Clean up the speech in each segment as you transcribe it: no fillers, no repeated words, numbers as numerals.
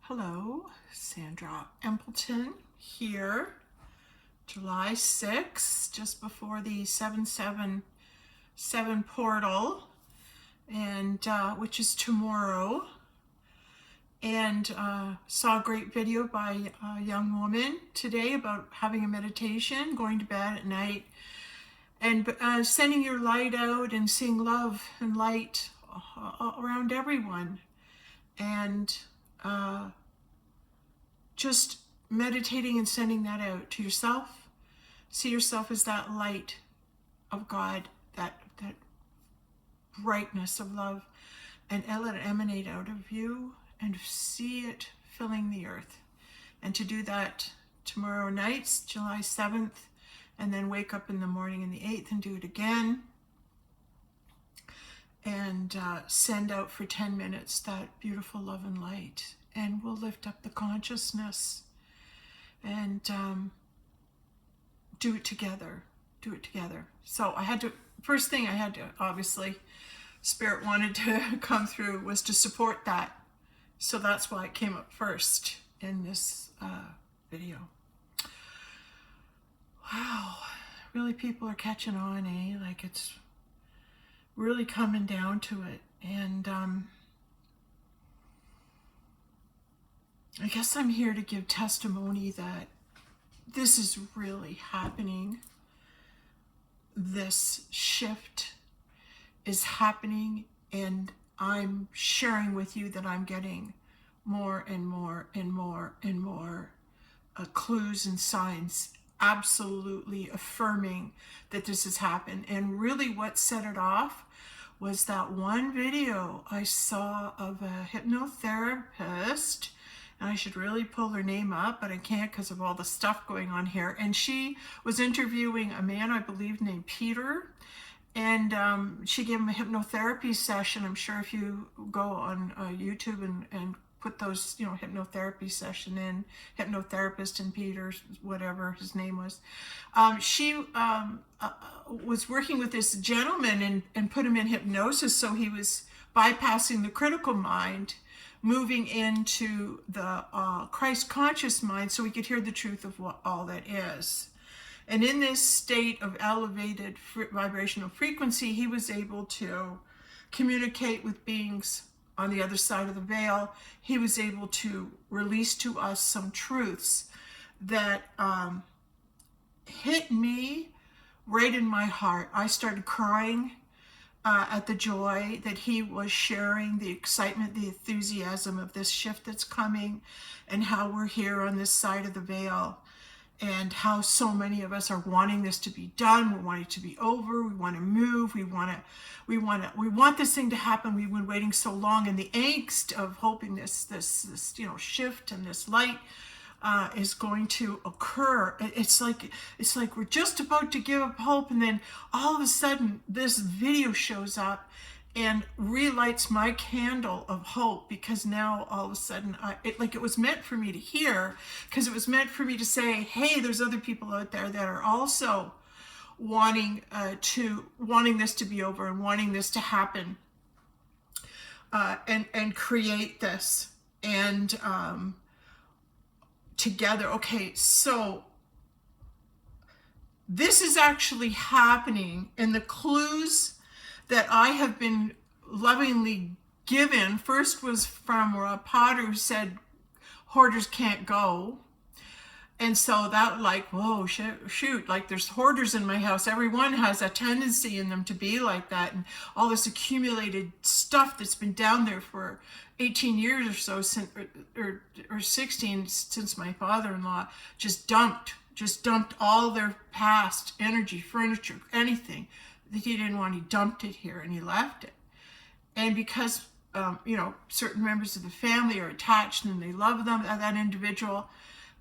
Hello, Sandra Empleton here, July 6th, just before the 777 portal, and which is tomorrow. And saw a great video by a young woman today about having a meditation, going to bed at night, and sending your light out and seeing love and light around everyone. And just meditating and sending that out to yourself. See yourself as that light of God, that brightness of love, and let it emanate out of you and see it filling the earth. And to do that tomorrow night, July 7th, and then wake up in the morning in the 8th and do it again. And send out for 10 minutes that beautiful love and light. And we'll lift up the consciousness and do it together. Do it together. So first thing I had to, obviously, Spirit wanted to come through was to support that. So that's why it came up first in this video. Wow. Really, people are catching on, eh? Like it's really coming down to it. And I guess I'm here to give testimony that this is really happening. This shift is happening, and I'm sharing with you that I'm getting more and more and more and more clues and signs absolutely affirming that this has happened. And really what set it off was that one video I saw of a hypnotherapist, and I should really pull her name up, but I can't because of all the stuff going on here. And she was interviewing a man, I believe, named Peter. And she gave him a hypnotherapy session. I'm sure if you go on YouTube and put those, hypnotherapy session in, hypnotherapist and Peter, whatever his name was. She was working with this gentleman and put him in hypnosis. So he was bypassing the critical mind, moving into the Christ conscious mind, so he could hear the truth of what all that is. And in this state of elevated vibrational frequency, he was able to communicate with beings on the other side of the veil. He was able to release to us some truths that hit me right in my heart. I started crying at the joy that he was sharing, the excitement, the enthusiasm of this shift that's coming, and how we're here on this side of the veil, and how so many of us are wanting this to be done. We want it to be over. We want to move. We want this thing to happen. We've been waiting so long, and the angst of hoping this shift and this light is going to occur. It's like we're just about to give up hope, and then all of a sudden this video shows up and relights my candle of hope, because now all of a sudden it was meant for me to hear, because it was meant for me to say, hey, there's other people out there that are also wanting this to be over and wanting this to happen, and create this and together. Okay, so this is actually happening, and the clues that I have been lovingly given, first was from Rob Potter, who said hoarders can't go. And so that, like, whoa, shoot, like there's hoarders in my house. Everyone has a tendency in them to be like that. And all this accumulated stuff that's been down there for 18 years or so, or 16, since my father-in-law just dumped all their past energy, furniture, anything that he didn't want. He dumped it here and he left it. And because, certain members of the family are attached and they love them, that individual,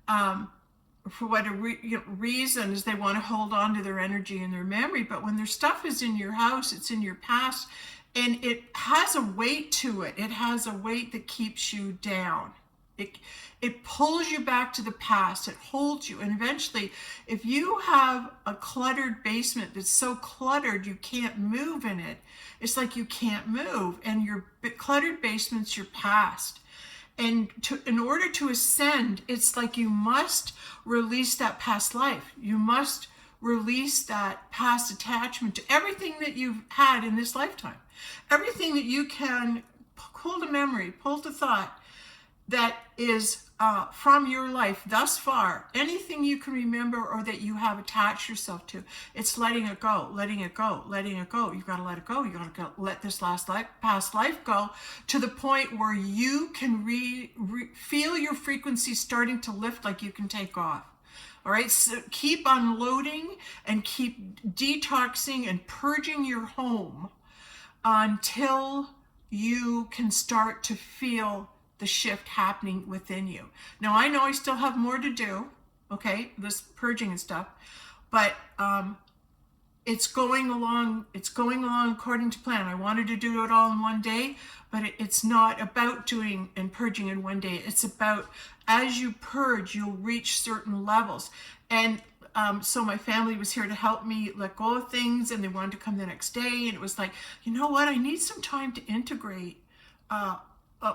for whatever reason, is they want to hold on to their energy and their memory. But when their stuff is in your house, it's in your past, and it has a weight to it. It has a weight that keeps you down. It pulls you back to the past. It holds you. And eventually, if you have a cluttered basement that's so cluttered you can't move in it, it's like you can't move. And your cluttered basement's your past. And in order to ascend, it's like you must release that past life. You must release that past attachment to everything that you've had in this lifetime. Everything that you can pull to memory, pull to thought that is from your life thus far, anything you can remember or that you have attached yourself to, it's letting it go, letting it go, letting it go. You've got to let it go. You got to let this past life go to the point where you can feel your frequency starting to lift, like you can take off. All right, so keep unloading and keep detoxing and purging your home until you can start to feel the shift happening within you. Now, I know I still have more to do, okay, this purging and stuff, but it's going along according to plan. I wanted to do it all in one day, but it's not about doing and purging in one day. It's about, as you purge, you'll reach certain levels. And so my family was here to help me let go of things, and they wanted to come the next day. And it was like, you know what? I need some time to integrate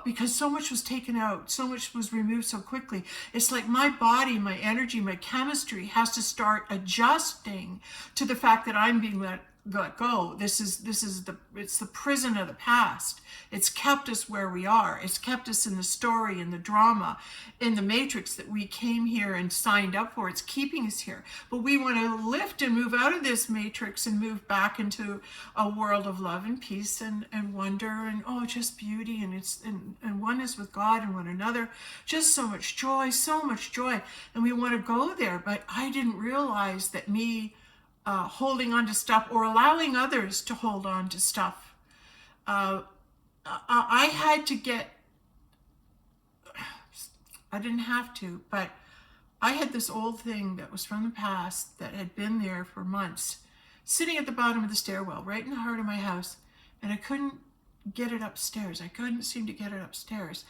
because so much was taken out, so much was removed so quickly. It's like my body, my energy, my chemistry has to start adjusting to the fact that I'm being let go. It's the prison of the past. It's kept us where we are. It's kept us in the story, in the drama, in the matrix that we came here and signed up for. It's keeping us here. But we want to lift and move out of this matrix and move back into a world of love and peace and wonder and just beauty and oneness with God and one another. Just so much joy, so much joy. And we want to go there. But I didn't realize that me holding on to stuff or allowing others to hold on to stuff. I had to I didn't have to, but I had this old thing that was from the past that had been there for months, sitting at the bottom of the stairwell, right in the heart of my house, and I couldn't get it upstairs. I couldn't seem to get it upstairs.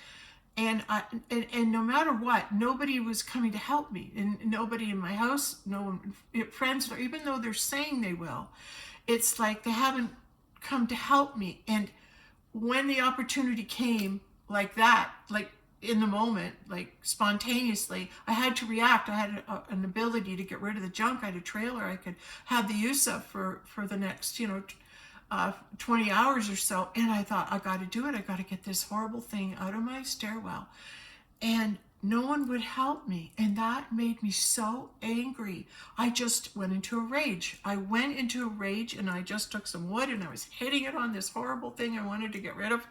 And no matter what, nobody was coming to help me, and nobody in my house, no friends, even though they're saying they will, it's like they haven't come to help me. And when the opportunity came like that, like in the moment, like spontaneously, I had to react. I had an ability to get rid of the junk. I had a trailer I could have the use of for the next, 20 hours or so. And I thought, I got to do it. I got to get this horrible thing out of my stairwell. And no one would help me. And that made me so angry. I just went into a rage. I went into a rage, and I just took some wood and I was hitting it on this horrible thing I wanted to get rid of.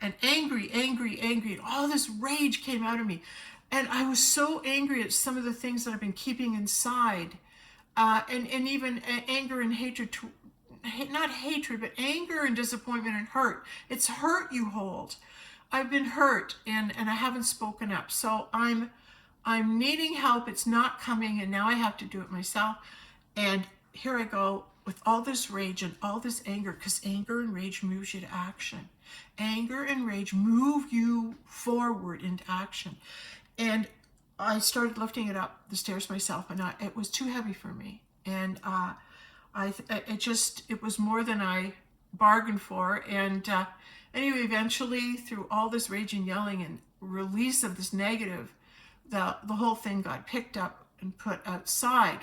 And angry. And all this rage came out of me. And I was so angry at some of the things that I've been keeping inside. And even anger and hatred not hatred, but anger and disappointment and hurt. It's hurt you hold. I've been hurt and I haven't spoken up. So I'm needing help. It's not coming, and now I have to do it myself. And here I go with all this rage and all this anger, because anger and rage moves you to action. Anger and rage move you forward into action. And I started lifting it up the stairs myself, and it was too heavy for me. And it was more than I bargained for. And anyway, eventually, through all this rage and yelling and release of this negative, the whole thing got picked up and put outside.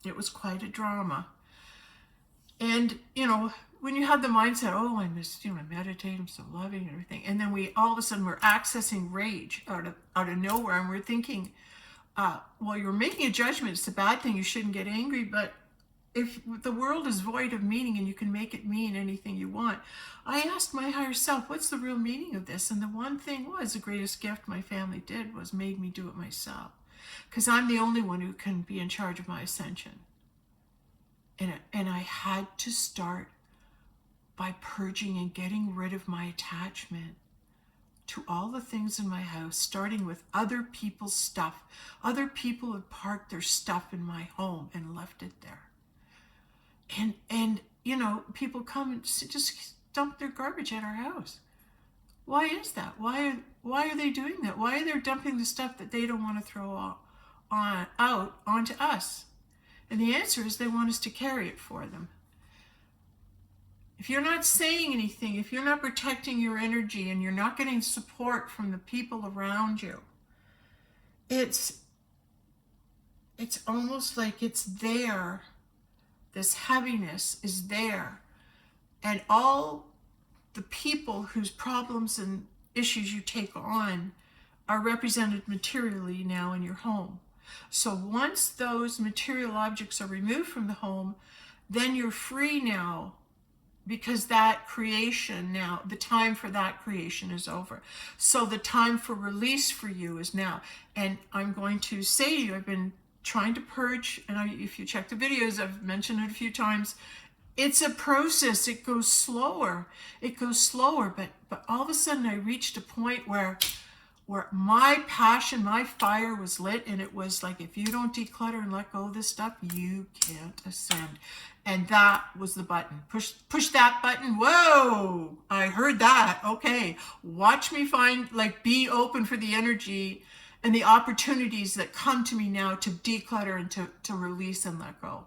It was quite a drama. And, when you have the mindset, I meditate, I'm so loving and everything. And then all of a sudden we're accessing rage out of nowhere. And we're thinking, you're making a judgment. It's a bad thing. You shouldn't get angry. But if the world is void of meaning and you can make it mean anything you want, I asked my higher self, what's the real meaning of this? And the one thing was, the greatest gift my family did was made me do it myself. Because I'm the only one who can be in charge of my ascension. And I had to start by purging and getting rid of my attachment to all the things in my house, starting with other people's stuff. Other people had parked their stuff in my home and left it there. And people come and just dump their garbage at our house. Why is that? Why are they doing that? Why are they dumping the stuff that they don't want to throw out onto us? And the answer is they want us to carry it for them. if you're not saying anything, if you're not protecting your energy and you're not getting support from the people around you, it's almost like it's there. This heaviness is there. And all the people whose problems and issues you take on are represented materially now in your home. So once those material objects are removed from the home, then you're free now, because that creation now, the time for that creation is over. So the time for release for you is now. And I'm going to say to you, I've been trying to purge, and if you check the videos, I've mentioned it a few times, it's a process. It goes slower. But all of a sudden I reached a point where my passion, my fire was lit, and it was like, if you don't declutter and let go of this stuff, you can't ascend. And that was the button. Push that button. Whoa, I heard that. Okay, watch me be open for the energy and the opportunities that come to me now to declutter and to release and let go.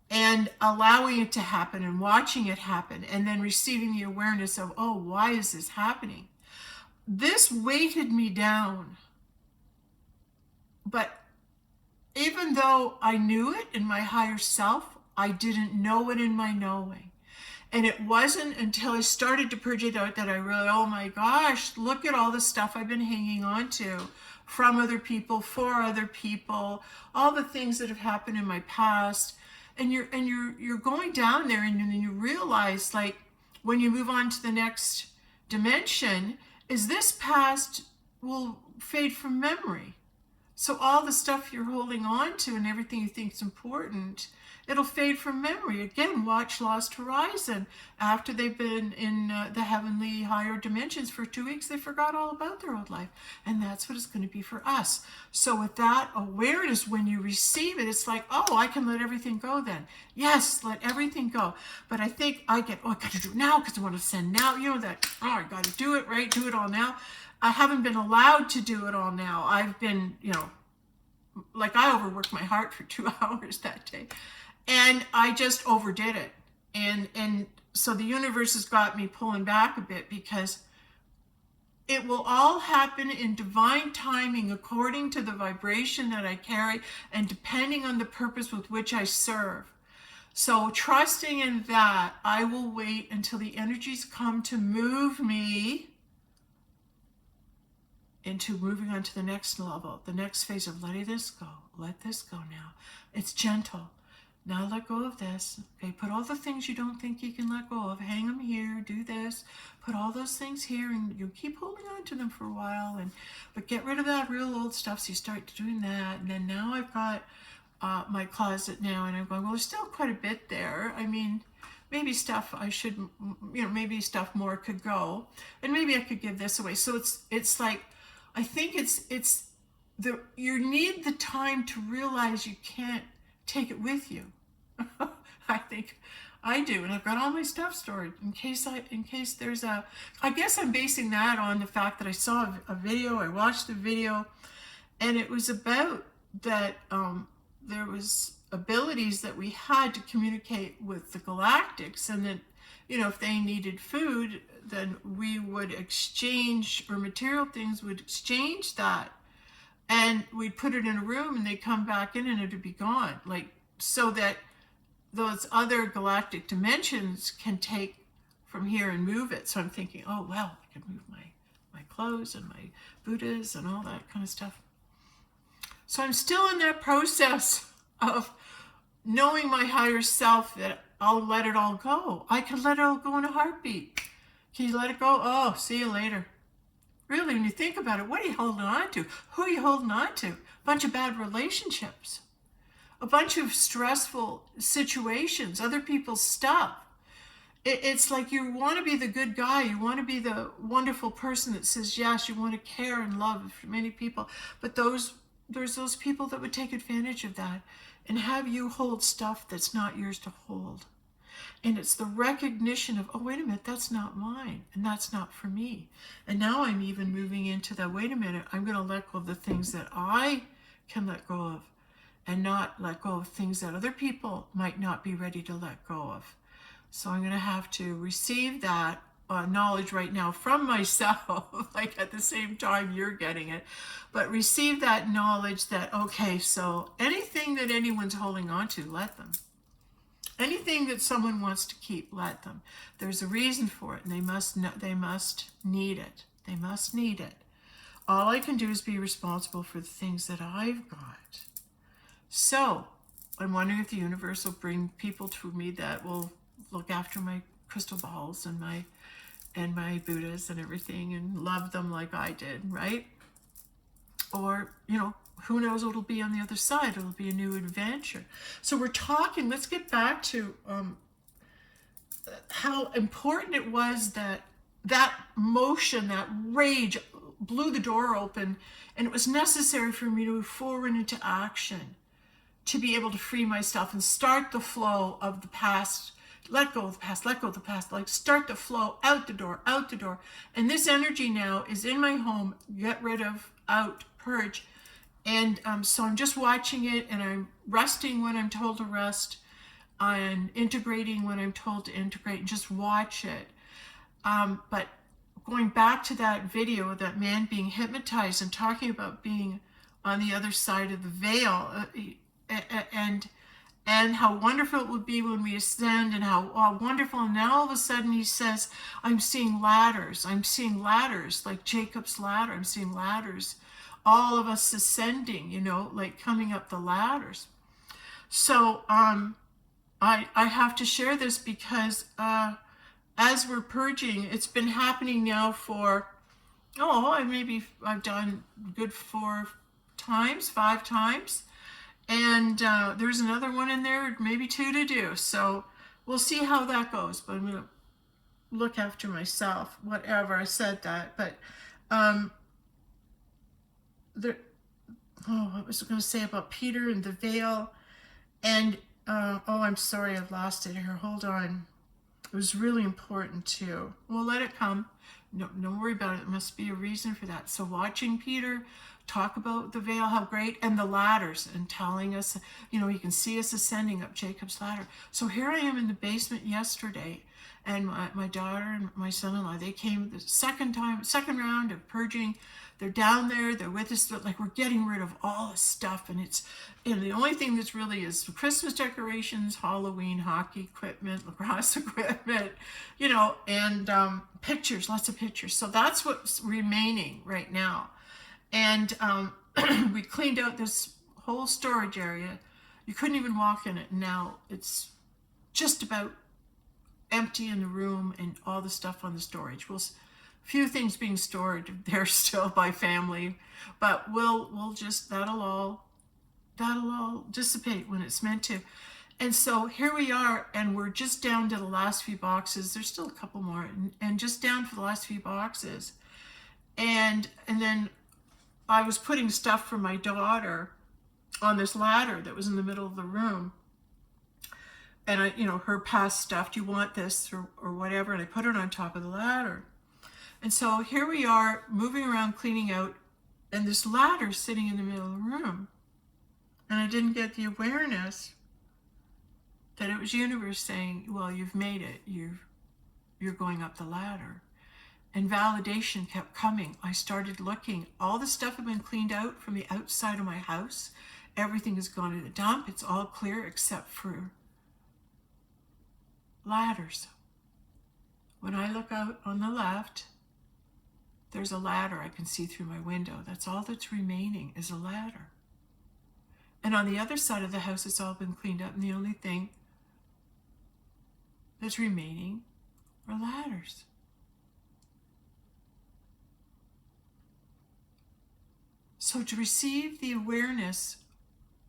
And allowing it to happen and watching it happen, and then receiving the awareness of, oh, why is this happening? This weighted me down. But even though I knew it in my higher self, I didn't know it in my knowing. And it wasn't until I started to purge it out that I realized, oh my gosh, look at all the stuff I've been hanging on to from other people, for other people, all the things that have happened in my past. And you're going down there, and then you realize, like, when you move on to the next dimension, is this past will fade from memory. So all the stuff you're holding on to and everything you think is important, it'll fade from memory. Again, watch Lost Horizon. After they've been in the heavenly higher dimensions for 2 weeks, they forgot all about their old life. And that's what it's going to be for us. So with that awareness, when you receive it, it's like, oh, I can let everything go then. Yes, let everything go. But I think I got to do it now because I want to send now. You know that, I got to do it, right? Do it all now. I haven't been allowed to do it all now. I've been, I overworked my heart for 2 hours that day. And I just overdid it. And so the universe has got me pulling back a bit, because it will all happen in divine timing according to the vibration that I carry and depending on the purpose with which I serve. So trusting in that, I will wait until the energies come to move me into moving on to the next level, the next phase of letting this go. Let this go now. It's gentle. Now let go of this. Okay, put all the things you don't think you can let go of. Hang them here, do this. Put all those things here, and you keep holding on to them for a while. But get rid of that real old stuff, so you start doing that. And then now I've got my closet now, and I'm going, well, there's still quite a bit there. I mean, maybe stuff I should, maybe stuff more could go. And maybe I could give this away. So it's like, I think you need the time to realize you can't take it with you. I think I do, and I've got all my stuff stored in case there's I guess I'm basing that on the fact that I saw a video, I watched the video, and it was about that there was abilities that we had to communicate with the galactics, and that, if they needed food, then we would exchange, or material things would exchange that. And we'd put it in a room, and they'd come back in, and it'd be gone. So that those other galactic dimensions can take from here and move it. So I'm thinking, oh, well, I can move my clothes and my Buddhas and all that kind of stuff. So I'm still in that process of knowing my higher self, that I'll let it all go. I can let it all go in a heartbeat. Can you let it go? Oh, see you later. Really, when you think about it, what are you holding on to? Who are you holding on to? A bunch of bad relationships. A bunch of stressful situations. Other people's stuff. It's like you want to be the good guy. You want to be the wonderful person that says yes. You want to care and love many people. But there's those people that would take advantage of that and have you hold stuff that's not yours to hold. And it's the recognition of, oh, wait a minute, that's not mine, and that's not for me. And now I'm even moving into the, wait a minute, I'm going to let go of the things that I can let go of, and not let go of things that other people might not be ready to let go of. So I'm going to have to receive that knowledge right now from myself, like at the same time you're getting it, but receive that knowledge that, okay, so anything that anyone's holding on to, let them. Anything that someone wants to keep, let them. There's a reason for it, and they must need it. They must need it. All I can do is be responsible for the things that I've got. So I'm wondering if the universe will bring people to me that will look after my crystal balls and my Buddhas and everything and love them like I did, right? Or, who knows what it'll be on the other side. It'll be a new adventure. So we're talking, let's get back to how important it was that motion, that rage blew the door open, and it was necessary for me to move forward into action to be able to free myself and start the flow of the past. Let go of the past, let go of the past, like start the flow out the door, out the door. And this energy now is in my home, get rid of, out, purge. And so I'm just watching it, and I'm resting when I'm told to rest, and integrating when I'm told to integrate, and just watch it. But going back to that video of that man being hypnotized and talking about being on the other side of the veil, and how wonderful it would be when we ascend, and how wonderful. And now all of a sudden he says, I'm seeing ladders, like Jacob's ladder. I'm seeing ladders, all of us ascending, like coming up the ladders. So I have to share this because as we're purging, it's been happening now for, I've done good 4 times, 5 times. And there's another one in there, maybe 2 to do. So we'll see how that goes. But I'm going to look after myself, whatever. I said that. But what was I going to say about Peter and the veil? And, I'm sorry, I've lost it here. Hold on. It was really important too. We'll let it come. No, don't worry about it. There must be a reason for that. So watching Peter talk about the veil, how great, and the ladders, and telling us, you can see us ascending up Jacob's ladder. So here I am in the basement yesterday, and my daughter and my son-in-law, they came the second round of purging. They're down there, they're with us, but like we're getting rid of all this stuff, and it's, the only thing that's really is Christmas decorations, Halloween, hockey equipment, lacrosse equipment, and pictures, lots of pictures. So that's what's remaining right now. And we cleaned out this whole storage area. You couldn't even walk in it. Now it's just about empty in the room, and all the stuff on the storage. Few things being stored there still by family, but we'll just, that'll all dissipate when it's meant to. And so here we are, and we're just down to the last few boxes. There's still a couple more, and just down for the last few boxes. And then I was putting stuff for my daughter on this ladder that was in the middle of the room. And her past stuff, do you want this or whatever? And I put it on top of the ladder. And so here we are moving around, cleaning out, and this ladder sitting in the middle of the room. And I didn't get the awareness that it was universe saying, well, you've made it. You're going up the ladder. And validation kept coming. I started looking. All the stuff had been cleaned out from the outside of my house. Everything has gone to the dump. It's all clear except for ladders. When I look out on the left, there's a ladder I can see through my window. That's all that's remaining is a ladder. And on the other side of the house, it's all been cleaned up, and the only thing that's remaining are ladders. So to receive the awareness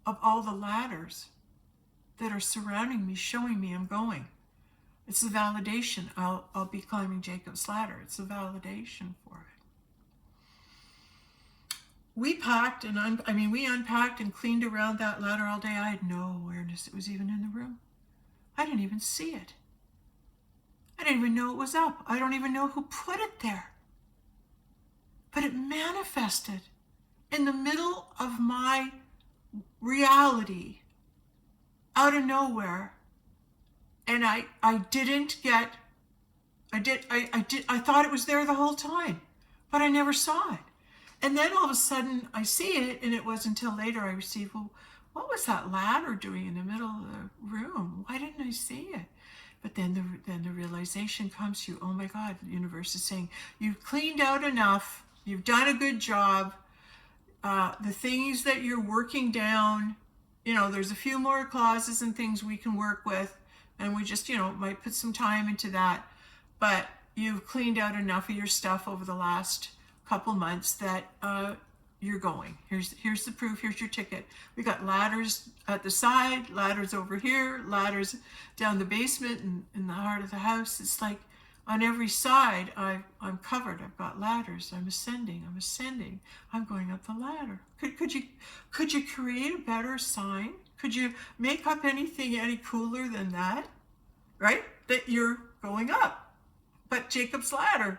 of all the ladders that are surrounding me, showing me I'm going, it's the validation. I'll be climbing Jacob's ladder. It's the validation for it. We packed and we unpacked and cleaned around that ladder all day. I had no awareness it was even in the room. I didn't even see it. I didn't even know it was up. I don't even know who put it there. But it manifested in the middle of my reality, out of nowhere. And I didn't get, I thought it was there the whole time, but I never saw it. And then all of a sudden I see it, and it wasn't until later I received, well, what was that ladder doing in the middle of the room? Why didn't I see it? But then the realization comes to you, oh my God, the universe is saying, you've cleaned out enough, you've done a good job. The things that you're working down, there's a few more clauses and things we can work with, and we just, might put some time into that. But you've cleaned out enough of your stuff over the last couple months that you're going. Here's the proof. Here's your ticket. We got ladders at the side, ladders over here, ladders down the basement and in the heart of the house. It's like on every side I'm covered. I've got ladders. I'm ascending. I'm going up the ladder. Could you create a better sign? Could you make up anything any cooler than that? Right? That you're going up. But Jacob's ladder.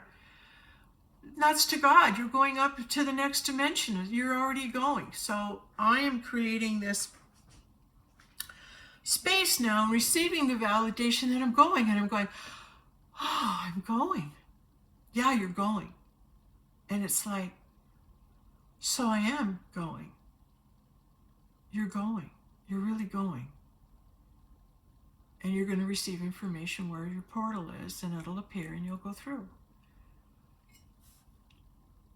That's to God. You're going up to the next dimension. You're already going. So I am creating this space now, receiving the validation that I'm going. And I'm going, oh, I'm going. Yeah, you're going. And it's like, so I am going. You're going. You're really going. And you're going to receive information where your portal is, and it'll appear and you'll go through.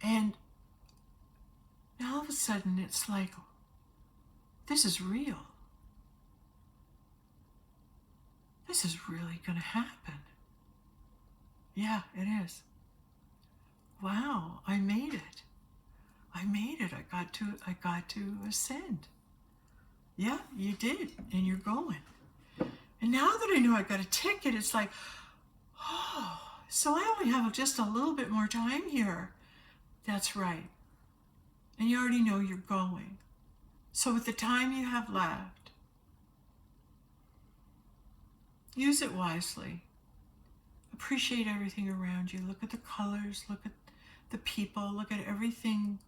And now all of a sudden it's like, this is real. This is really going to happen. Yeah, it is. Wow, I made it. I got to ascend. Yeah, you did, and you're going. And now that I know I got a ticket, it's like, oh, so I only have just a little bit more time here. That's right. And you already know you're going. So with the time you have left, use it wisely. Appreciate everything around you. Look at the colors, look at the people, look at everything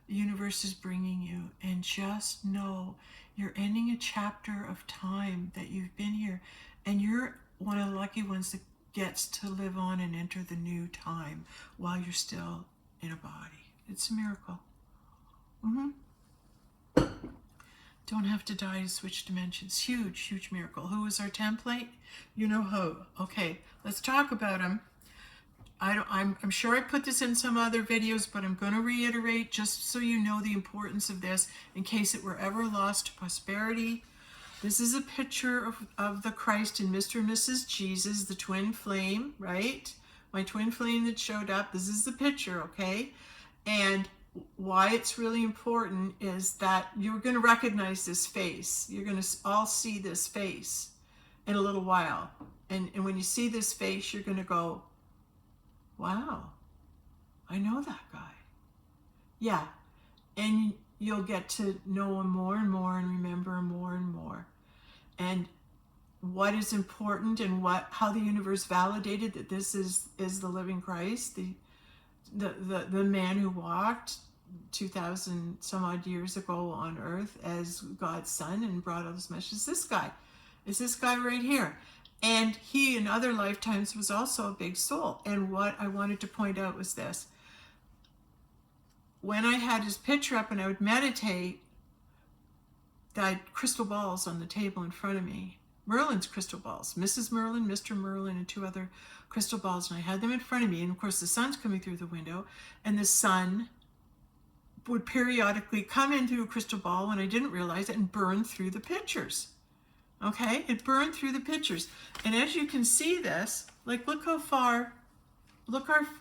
the universe is bringing you, and just know you're ending a chapter of time that you've been here, and you're one of the lucky ones that gets to live on and enter the new time while you're still in a body. It's a miracle. Don't have to die to switch dimensions. Huge, huge miracle. Who is our template? You know who. Okay, let's talk about him. I'm sure I put this in some other videos, but I'm going to reiterate just so you know the importance of this in case it were ever lost to posterity. This is a picture of the Christ and Mr. and Mrs. Jesus, the twin flame, right? My twin flame that showed up. This is the picture, okay? And why it's really important is that you're going to recognize this face. You're going to all see this face in a little while. And when you see this face, you're going to go, wow, I know that guy. Yeah. And you'll get to know him more and more and remember him more and more. And what is important and how the universe validated that this is the living Christ, the man who walked 2,000 some odd years ago on earth as God's son and brought all this message. This guy is this guy right here. And he in other lifetimes was also a big soul. And what I wanted to point out was this. When I had his picture up and I would meditate, I had crystal balls on the table in front of me. Merlin's crystal balls, Mrs. Merlin, Mr. Merlin, and 2 other crystal balls. And I had them in front of me. And of course the sun's coming through the window, and the sun would periodically come into a crystal ball when I didn't realize it and burn through the pictures. Okay, it burned through the pictures. And as you can see this, like look how far,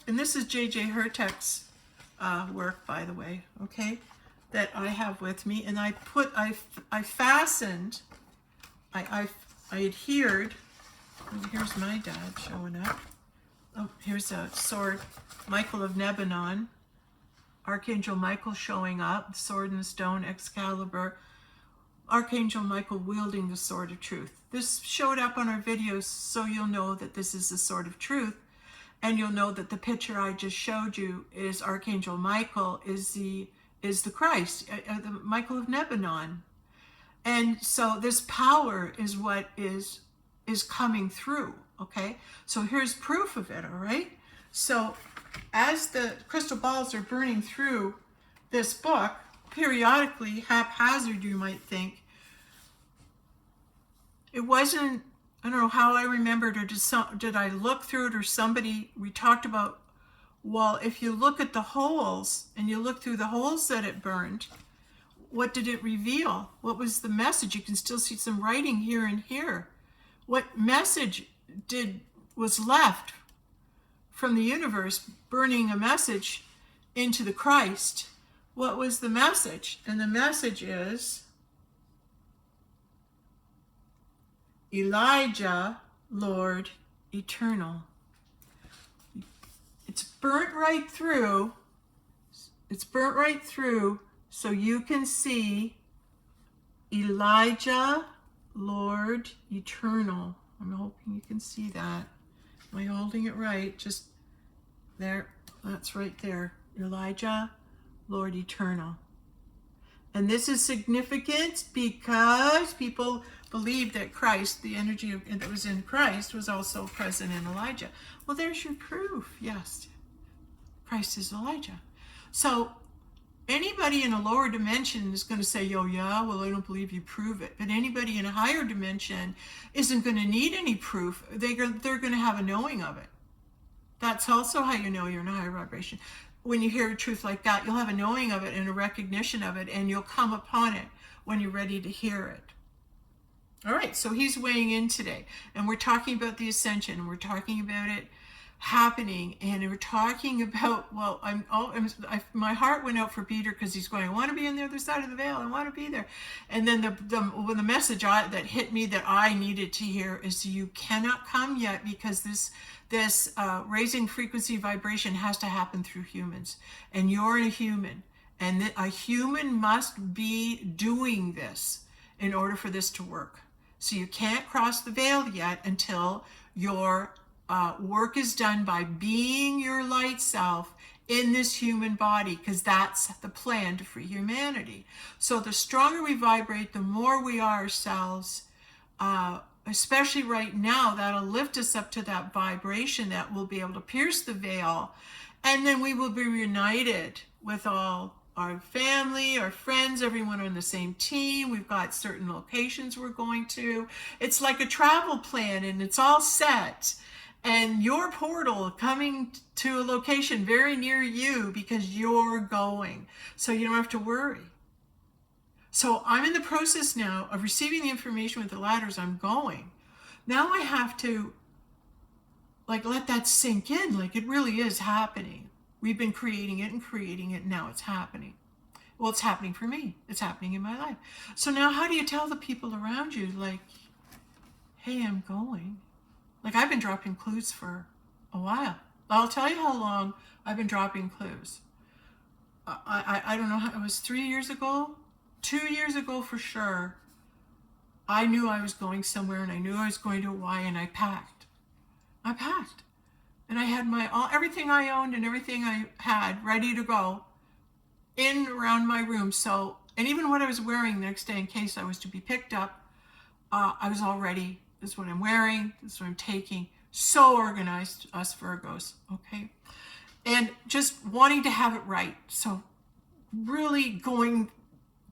and this is J.J. Hertek's work, by the way, okay, that I have with me. And I fastened, I adhered, and here's my dad showing up. Oh, here's a sword, Michael of Lebanon, Archangel Michael showing up, sword and stone, Excalibur, Archangel Michael wielding the sword of truth. This showed up on our videos, so you'll know that this is the sword of truth, and you'll know that the picture I just showed you is Archangel Michael is the Christ, the Michael of Lebanon. And so this power is what is is coming through, okay? So here's proof of it, all right? So as the crystal balls are burning through this book, periodically, haphazard, you might think, it wasn't, I don't know how I remembered, or did I look through it, or somebody, we talked about, well, if you look at the holes, and you look through the holes that it burned, what did it reveal? What was the message? You can still see some writing here and here. What message was left from the universe burning a message into the Christ? What was the message? And the message is, Elijah, Lord, eternal. It's burnt right through. It's burnt right through, so you can see Elijah, Lord, eternal. I'm hoping you can see that. Am I holding it right? Just there. That's right there. Elijah, Lord, eternal. And this is significant because people believe that Christ, the energy that was in Christ, was also present in Elijah. Well, there's your proof. Yes, Christ is Elijah. So anybody in a lower dimension is going to say, oh yeah, well, I don't believe you, prove it. But anybody in a higher dimension isn't going to need any proof. They're going to have a knowing of it. That's also how you know you're in a higher vibration. When you hear a truth like that, you'll have a knowing of it and a recognition of it, and you'll come upon it when you're ready to hear it. All right, so he's weighing in today, and we're talking about the ascension, and we're talking about it happening, and we're talking about, well, my heart went out for Peter because he's going, I want to be on the other side of the veil, I want to be there. And then the message that hit me that I needed to hear is, you cannot come yet, because this raising frequency vibration has to happen through humans, and you're a human, and a human must be doing this in order for this to work. So you can't cross the veil yet until your work is done by being your light self in this human body, because that's the plan to free humanity. So the stronger we vibrate, the more we are ourselves, especially right now, that'll lift us up to that vibration that will be able to pierce the veil, and then we will be reunited with all our family, our friends, everyone on the same team. We've got certain locations we're going to. It's like a travel plan, and it's all set. And your portal coming to a location very near you because you're going. So you don't have to worry. So I'm in the process now of receiving the information with the ladders. I'm going. Now I have to let that sink in, like it really is happening. We've been creating it, and now it's happening. Well, it's happening for me. It's happening in my life. So now how do you tell the people around you, like, hey, I'm going? Like, I've been dropping clues for a while. I'll tell you how long I've been dropping clues. I don't know, it was 3 years ago, 2 years ago for sure. I knew I was going somewhere, and I knew I was going to Hawaii, and I packed. And I had everything I owned and everything I had ready to go in around my room. So, and even what I was wearing the next day in case I was to be picked up, I was all ready. This is what I'm wearing. This is what I'm taking. So organized, us Virgos, okay? And just wanting to have it right. So really going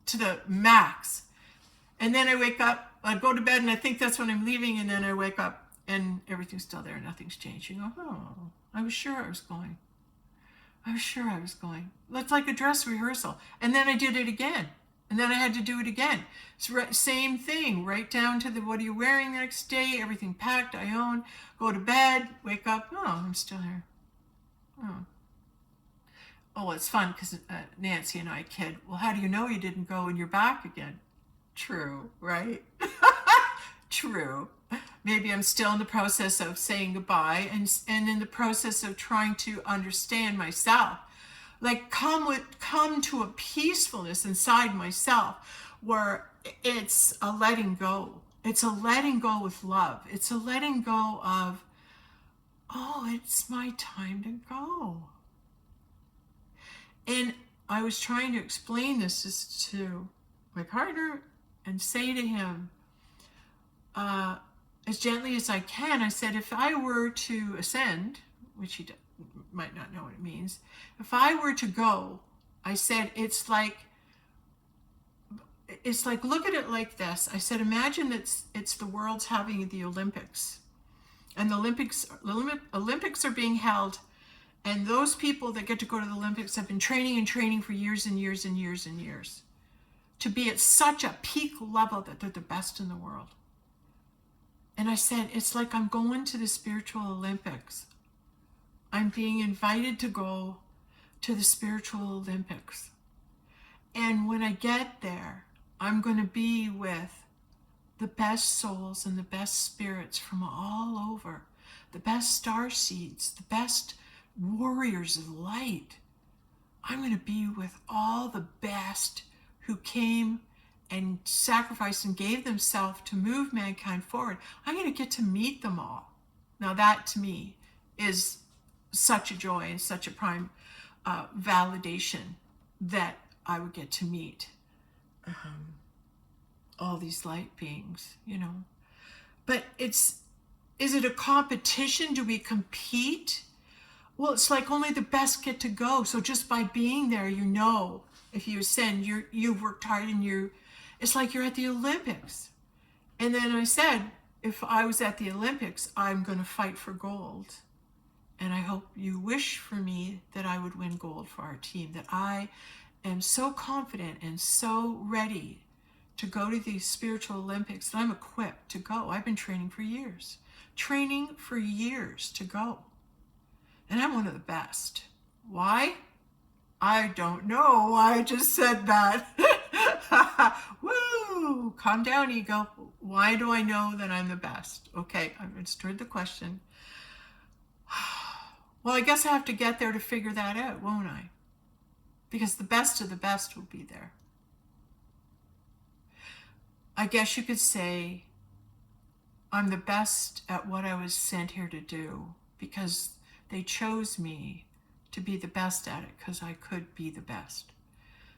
to the max. And then I wake up, I go to bed, and I think that's when I'm leaving, and then I wake up and everything's still there. Nothing's changed. You go, oh, I was sure I was going. That's like a dress rehearsal. And then I did it again. And then I had to do it again. Same thing, right down to what are you wearing the next day, everything packed, I own, go to bed, wake up, oh, I'm still here. Oh, it's fun because Nancy and I kid, well, how do you know you didn't go and you're back again? True, right? True. Maybe I'm still in the process of saying goodbye and in the process of trying to understand myself. Like come to a peacefulness inside myself where it's a letting go. It's a letting go with love. It's a letting go of, oh, it's my time to go. And I was trying to explain this to my partner and say to him, as gently as I can, I said, if I were to ascend, which he might not know what it means, if I were to go, I said, it's like, look at it like this. I said, imagine it's the world's having the Olympics, and the Olympics are being held, and those people that get to go to the Olympics have been training and training for years and years and years and years to be at such a peak level that they're the best in the world. And I said, it's like I'm going to the spiritual Olympics. I'm being invited to go to the spiritual Olympics. And when I get there, I'm going to be with the best souls and the best spirits from all over, the best star seeds, the best warriors of light. I'm going to be with all the best who came and sacrificed and gave themselves to move mankind forward. I'm going to get to meet them all. Now that to me is such a joy and such a prime validation that I would get to meet all these light beings, you know. But is it a competition? Do we compete? Well, it's like only the best get to go. So just by being there, you know, if you ascend, you've worked hard, and it's like you're at the Olympics. And then I said, if I was at the Olympics, I'm going to fight for gold. And I hope you wish for me that I would win gold for our team, that I am so confident and so ready to go to these spiritual Olympics that I'm equipped to go. I've been training for years to go. And I'm one of the best. Why? I don't know. I just said that. Woo! Calm down, ego. Why do I know that I'm the best? Okay, I've answered the question. Well, I guess I have to get there to figure that out, won't I? Because the best of the best will be there. I guess you could say I'm the best at what I was sent here to do, because they chose me to be the best at it because I could be the best.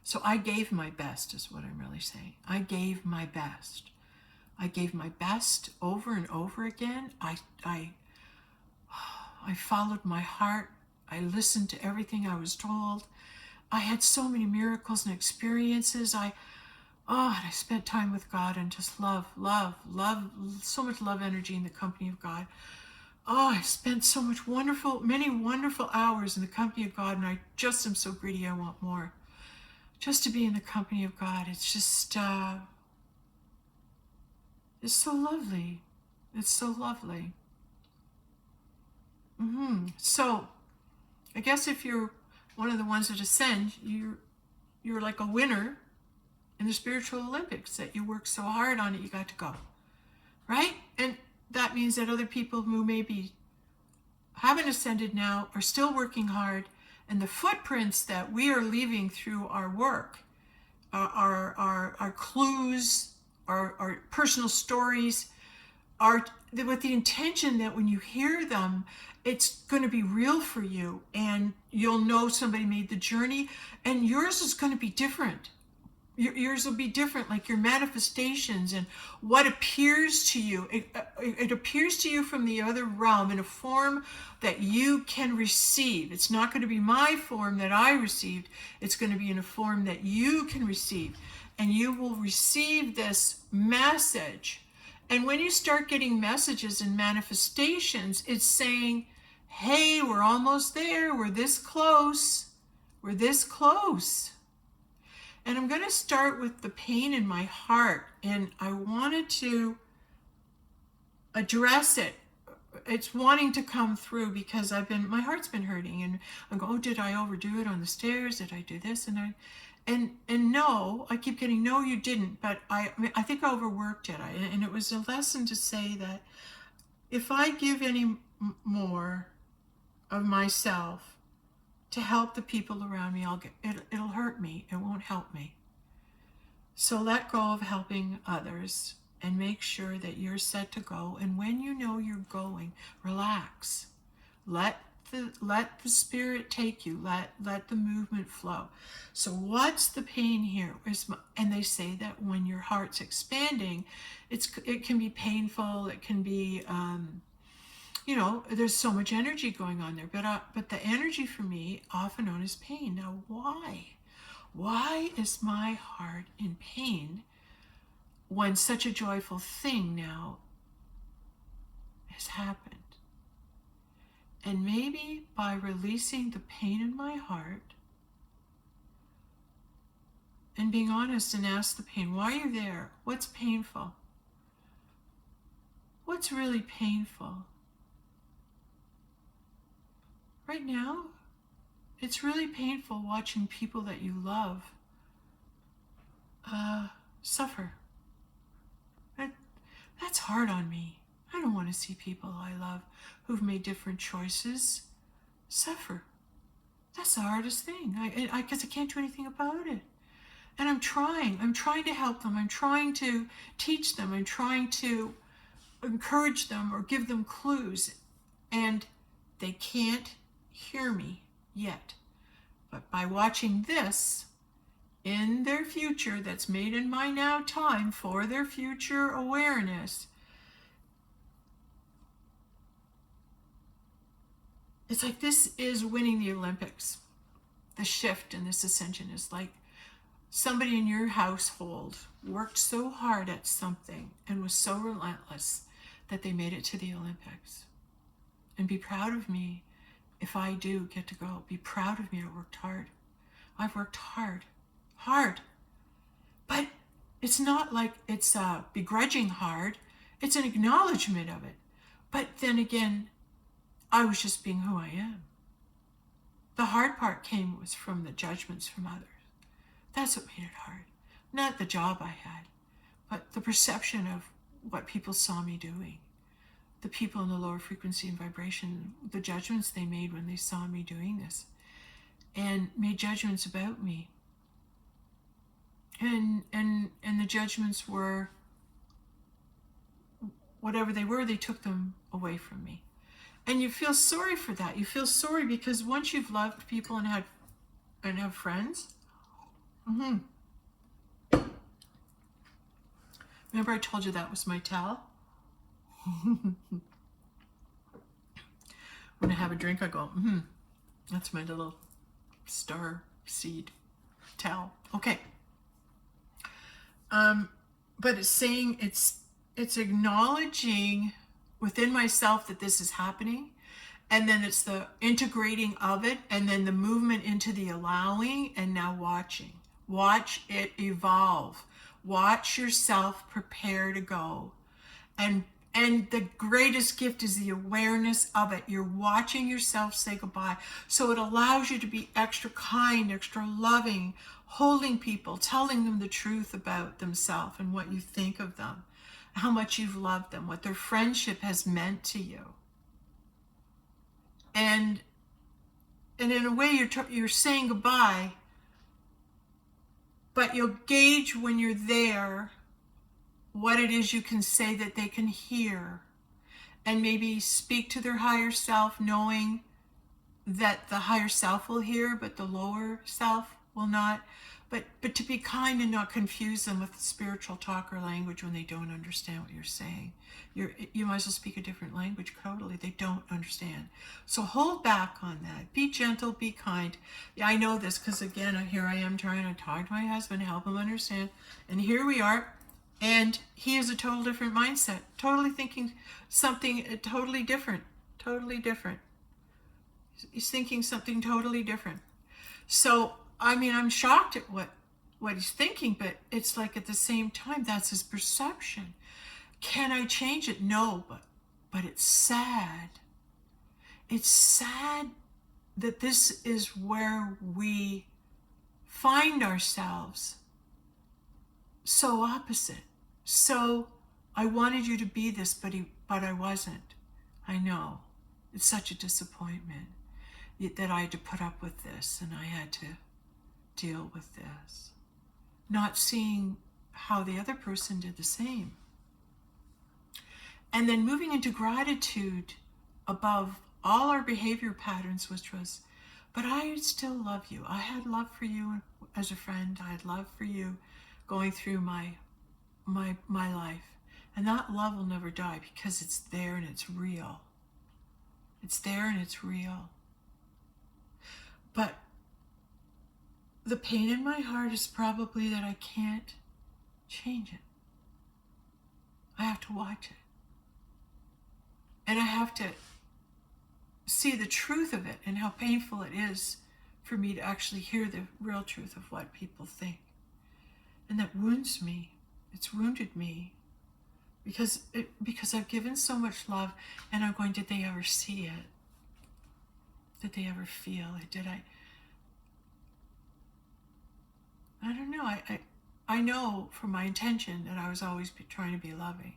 So I gave my best is what I'm really saying. I gave my best. I gave my best over and over again. I followed my heart. I listened to everything I was told. I had so many miracles and experiences. I spent time with God and just love, so much love energy in the company of God. Oh, I spent so many wonderful hours in the company of God, and I just am so greedy. I want more. Just to be in the company of God, it's just, it's so lovely. It's so lovely. So, I guess if you're one of the ones that ascend, you're like a winner in the spiritual Olympics, that you worked so hard on it, you got to go, right? And that means that other people who maybe haven't ascended now are still working hard, and the footprints that we are leaving through our work, our clues, our personal stories, are with the intention that when you hear them, it's going to be real for you, and you'll know somebody made the journey, and yours is going to be different. Yours will be different, like your manifestations and what appears to you. It appears to you from the other realm in a form that you can receive. It's not going to be my form that I received. It's going to be in a form that you can receive. And you will receive this message. And when you start getting messages and manifestations, it's saying, hey, we're almost there. We're this close. We're this close. And I'm going to start with the pain in my heart, and I wanted to address it. It's wanting to come through because my heart's been hurting, and I'm going, oh, did I overdo it on the stairs? Did I do this? And no, I keep getting, no, you didn't. But I think I overworked it. And it was a lesson to say that if I give any more of myself to help the people around me, it'll hurt me. It won't help me. So let go of helping others and make sure that you're set to go. And when you know you're going, relax. Let the spirit take you. Let the movement flow. So what's the pain here? And they say that when your heart's expanding, it can be painful. It can be there's so much energy going on there. But the energy for me, often known as pain. Now, why? Why is my heart in pain when such a joyful thing now has happened? And maybe by releasing the pain in my heart and being honest and ask the pain, why are you there? What's painful? What's really painful? Right now, it's really painful watching people that you love suffer. That's hard on me. I don't want to see people I love who've made different choices suffer. That's the hardest thing. I guess I can't do anything about it. And I'm trying to help them. I'm trying to teach them. I'm trying to encourage them or give them clues. And they can't hear me yet. But by watching this in their future that's made in my now time for their future awareness, it's like this is winning the Olympics. The shift in this ascension is like somebody in your household worked so hard at something and was so relentless that they made it to the Olympics. And be proud of me if I do get to go. Be proud of me. I worked hard. I've worked hard. But it's not like it's begrudging hard. It's an acknowledgement of it. But then again, I was just being who I am. The hard part was from the judgments from others. That's what made it hard. Not the job I had, but the perception of what people saw me doing. The people in the lower frequency and vibration, the judgments they made when they saw me doing this, and made judgments about me. And the judgments were whatever they were, they took them away from me. And you feel sorry for that. You feel sorry because once you've loved people and have friends, remember I told you that was my towel? When I have a drink, I go, that's my little star seed towel. Okay. But it's saying, it's acknowledging within myself that this is happening, and then it's the integrating of it, and then the movement into the allowing, and now watching. Watch it evolve. Watch yourself prepare to go. And the greatest gift is the awareness of it. You're watching yourself say goodbye. So it allows you to be extra kind, extra loving, holding people, telling them the truth about themselves and what you think of them, how much you've loved them, what their friendship has meant to you. And in a way, you're saying goodbye, but you'll gauge when you're there what it is you can say that they can hear, and maybe speak to their higher self, knowing that the higher self will hear, but the lower self will not. But to be kind and not confuse them with spiritual talk or language when they don't understand what you're saying. You might as well speak a different language totally. They don't understand. So hold back on that. Be gentle, be kind. Yeah, I know this because, again, here I am trying to talk to my husband, help him understand. And here we are. And he has a total different mindset, totally thinking something totally different. He's thinking something totally different. So, I mean, I'm shocked at what he's thinking, but it's like at the same time, that's his perception. Can I change it? No, but it's sad. It's sad that this is where we find ourselves so opposite. So I wanted you to be this, but I wasn't. I know. It's such a disappointment that I had to put up with this, and I had to deal with this. Not seeing how the other person did the same. And then moving into gratitude above all our behavior patterns, which was, but I still love you. I had love for you as a friend. I had love for you going through my life. And that love will never die because it's there and it's real. It's there and it's real. But the pain in my heart is probably that I can't change it. I have to watch it. And I have to see the truth of it and how painful it is for me to actually hear the real truth of what people think. And that wounds me. It's wounded me because I've given so much love, and I'm going, did they ever see it? Did they ever feel it? Did I don't know. I know from my intention that I was always trying to be loving.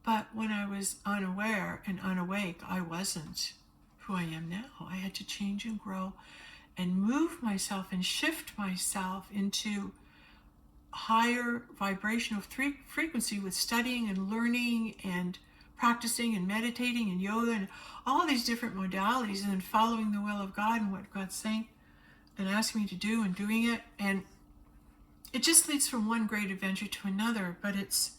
But when I was unaware and unawake, I wasn't who I am now. I had to change and grow and move myself and shift myself into higher vibrational frequency with studying and learning and practicing and meditating and yoga and all these different modalities, and then following the will of God and what God's saying and asking me to do and doing it. And it just leads from one great adventure to another, but it's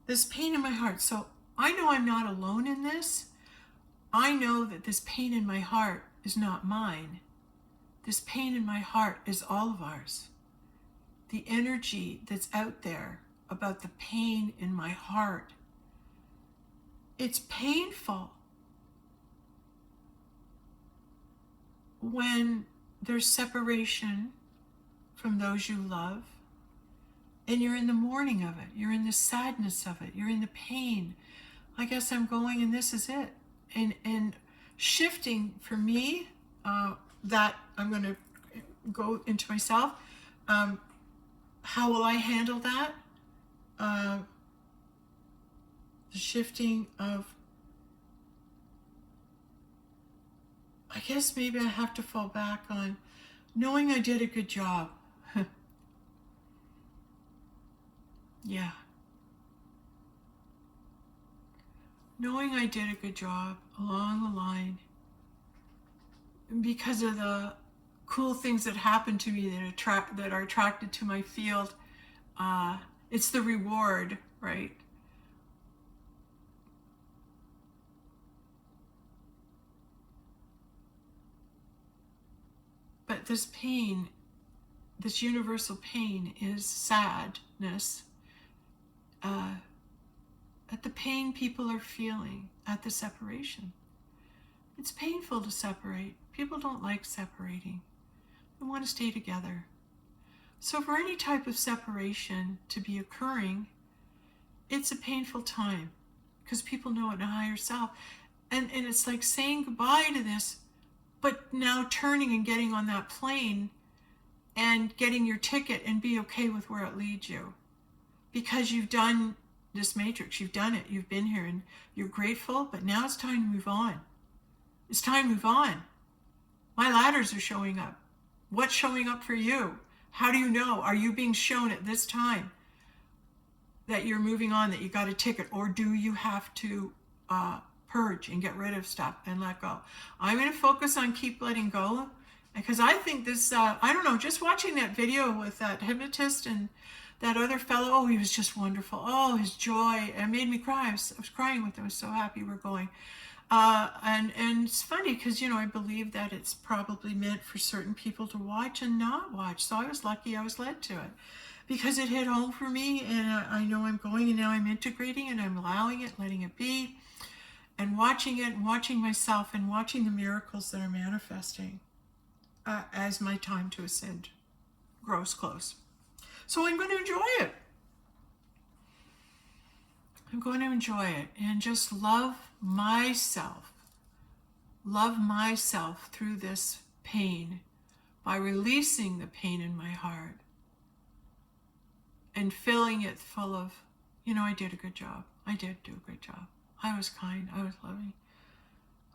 this pain in my heart. So I know I'm not alone in this. I know that this pain in my heart is not mine. This pain in my heart is all of ours. The energy that's out there about the pain in my heart, it's painful when there's separation from those you love, and you're in the mourning of it, you're in the sadness of it, you're in the pain. I guess I'm going, and this is it. And shifting for me, that I'm going to go into myself. How will I handle that? The shifting of, I guess maybe I have to fall back on knowing I did a good job. Yeah. Knowing I did a good job along the line because of the cool things that happen to me that are attracted to my field. It's the reward, right? But this pain, this universal pain, is sadness at the pain people are feeling at the separation. It's painful to separate. People don't like separating. They want to stay together. So for any type of separation to be occurring, it's a painful time because people know it in a higher self. And it's like saying goodbye to this, but now turning and getting on that plane and getting your ticket and be okay with where it leads you. Because you've done this matrix, you've done it, you've been here, and you're grateful, but now it's time to move on. It's time to move on. My ladders are showing up. What's showing up for you? How do you know? Are you being shown at this time that you're moving on, that you got a ticket, or do you have to purge and get rid of stuff and let go? I'm going to focus on keep letting go, because I think this, I don't know, just watching that video with that hypnotist and that other fellow, oh, he was just wonderful. Oh, his joy, it made me cry. I was crying with him. I was so happy we're going. And it's funny because, I believe that it's probably meant for certain people to watch and not watch. So I was lucky I was led to it because it hit home for me, and I know I'm going, and now I'm integrating, and I'm allowing it, letting it be, and watching it, and watching myself, and watching the miracles that are manifesting as my time to ascend grows close. So I'm going to enjoy it. I'm going to enjoy it and just love myself through this pain by releasing the pain in my heart and filling it full of, I did a good job. I did do a great job. I was kind. I was loving.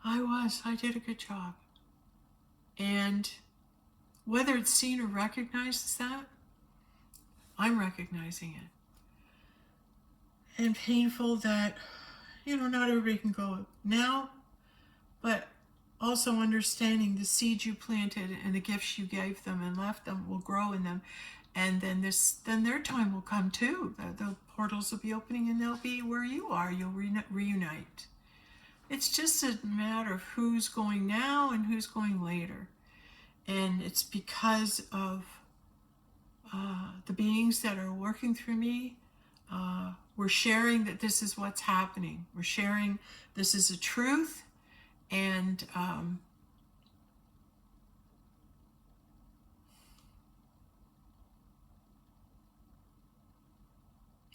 I did a good job. And whether it's seen or recognized as that, I'm recognizing it. And painful that, not everybody can go now, but also understanding the seeds you planted and the gifts you gave them and left them will grow in them. And then their time will come too. The portals will be opening and they'll be where you are. You'll reunite. It's just a matter of who's going now and who's going later. And it's because of the beings that are working through me. We're sharing that this is what's happening. We're sharing this is a truth. And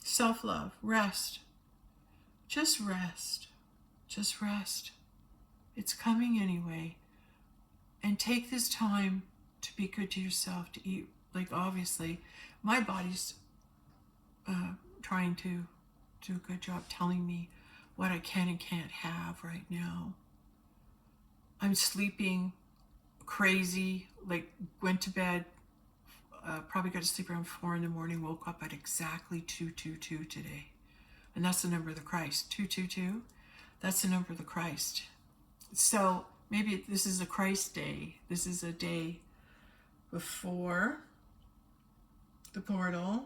self-love, rest. Just rest. Just rest. It's coming anyway. And take this time to be good to yourself, to eat. Like, obviously, my body's trying to do a good job telling me what I can and can't have right now. I'm sleeping crazy, like went to bed, probably got to sleep around 4 in the morning, woke up at exactly 222 today. And that's the number of the Christ, 222. That's the number of the Christ. So maybe this is a Christ day. This is a day before the portal.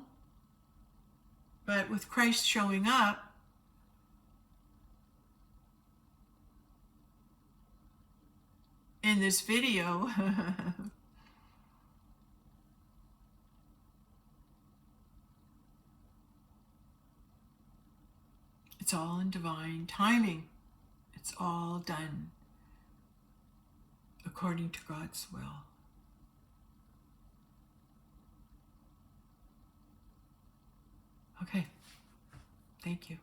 But with Christ showing up, in this video, it's all in divine timing. It's all done according to God's will. Okay. Thank you.